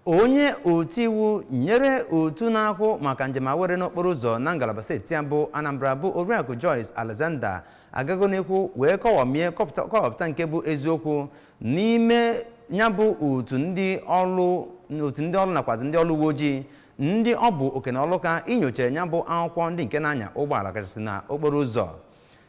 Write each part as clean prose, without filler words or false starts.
onye otu iwu nyere otu na-ahụ maka njem awere n'okporo ụzọ na ngalaba steeti bụ Anambra bụ Oriakụ Joyce Alexander agago n'ihu wee kọwapụta nke bụ eziokwu n'ime ya bụ otu ndị ọrụ nakwazi ndị ọrụ uwe ojii ndị ọ bụ oke na ọlụka inyocha ya bụ akwụkwọ ndị nke na-anya ụgbọala kachasị na okporo ụzọ.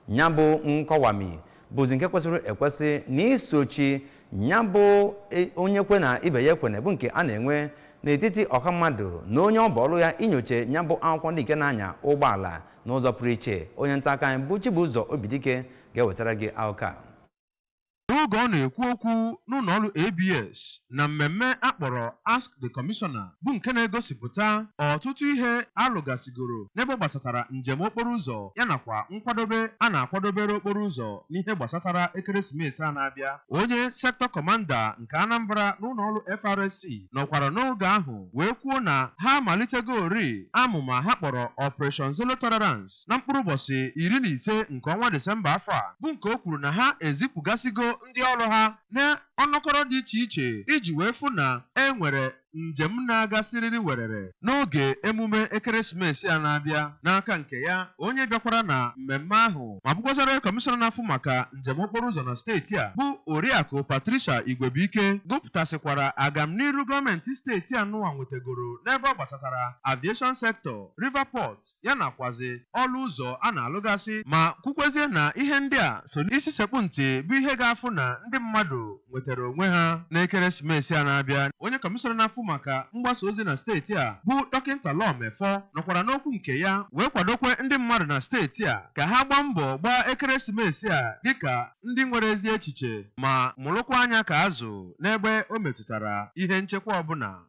Ya bụ nkọwami bụzi nke kwesịrị ekwesị n'isochi ya bụ onye kwe na ibe ya ekwene bụ nke a na-enwe n'etiti ọha mmadụ na onye ọ bụ ọrụ ya inyocha ya bụ akwụkwọ ndị nke na-anya ụgbọala n'ụzọ pụrụ iche. Onye nta aka anyị bụ Chibụzọ Obidike ga-ewetara gị akụkọ. N'oge ọ na-ekwu okwu n'ụlọ ọrụ ABS na mmemme akpọrọ Ask the Commissioner bụ nke na-egosipụta ọtụtụ ihe alụgasigoro n'ebe gbasatara njem okporo ụzọ ya nakwa nkwadobe a na-akwadobere okporo ụzọ n'ihe gbasatara ekeresimesi a na-abịa. Onye Sector Commander nke Anambra n'ụlọ ọrụ FRSC nọkwara n'oge ahụ wee kwuo na ha amalitegori amụma ha kpọrọ Operation Zero Tolerance na mkpụrụ ụbọchị 15 nke ọnwa Disemba afọ a bụ nke o kwuru na ha ezipụgasigo ndị ọrụ ha na ọnọkọrọ dị iche iche iji wee fụ na enwere njem na-agasịrịrị werere n'oge emume ekeresimesi a na-abịa. N'aka nke ya, onye bịakwara na mmemme ahụ ma bụkwazara kọmishọna na-afụ maka njem okporo ụzọ na steeti a bụ Oriakụ Patricia Igwebuike gụpụtasịkwara agamniru gọọmenti steeti anụwa nwetegoro n'ebe ọ gbasatara aviation sector, river port ya nakwazi ọrụ ụzọ a na-alụgasị ma kwukwezie na ihe ndị a so n'isi sekpụ ntị bụ ihe ga-afụ na ndị mmadụ nwetara onwe ha n'ekeresimesi a na-abịa. Onye kọmishọna na-afụ maka mgbasa ozi na steeti a bụ Dọkịta Lọmefọ nọkwara n'okwu nke ya wee kwadokwe ndị mmadụ na steeti a ka ha gbaa mbọ gbaa ekeresimesi a dịka ndị nwere ezi echiche ma mụrụkwa anya ka azụ n'ebe o metụtara ihe nchekwa ọbụla.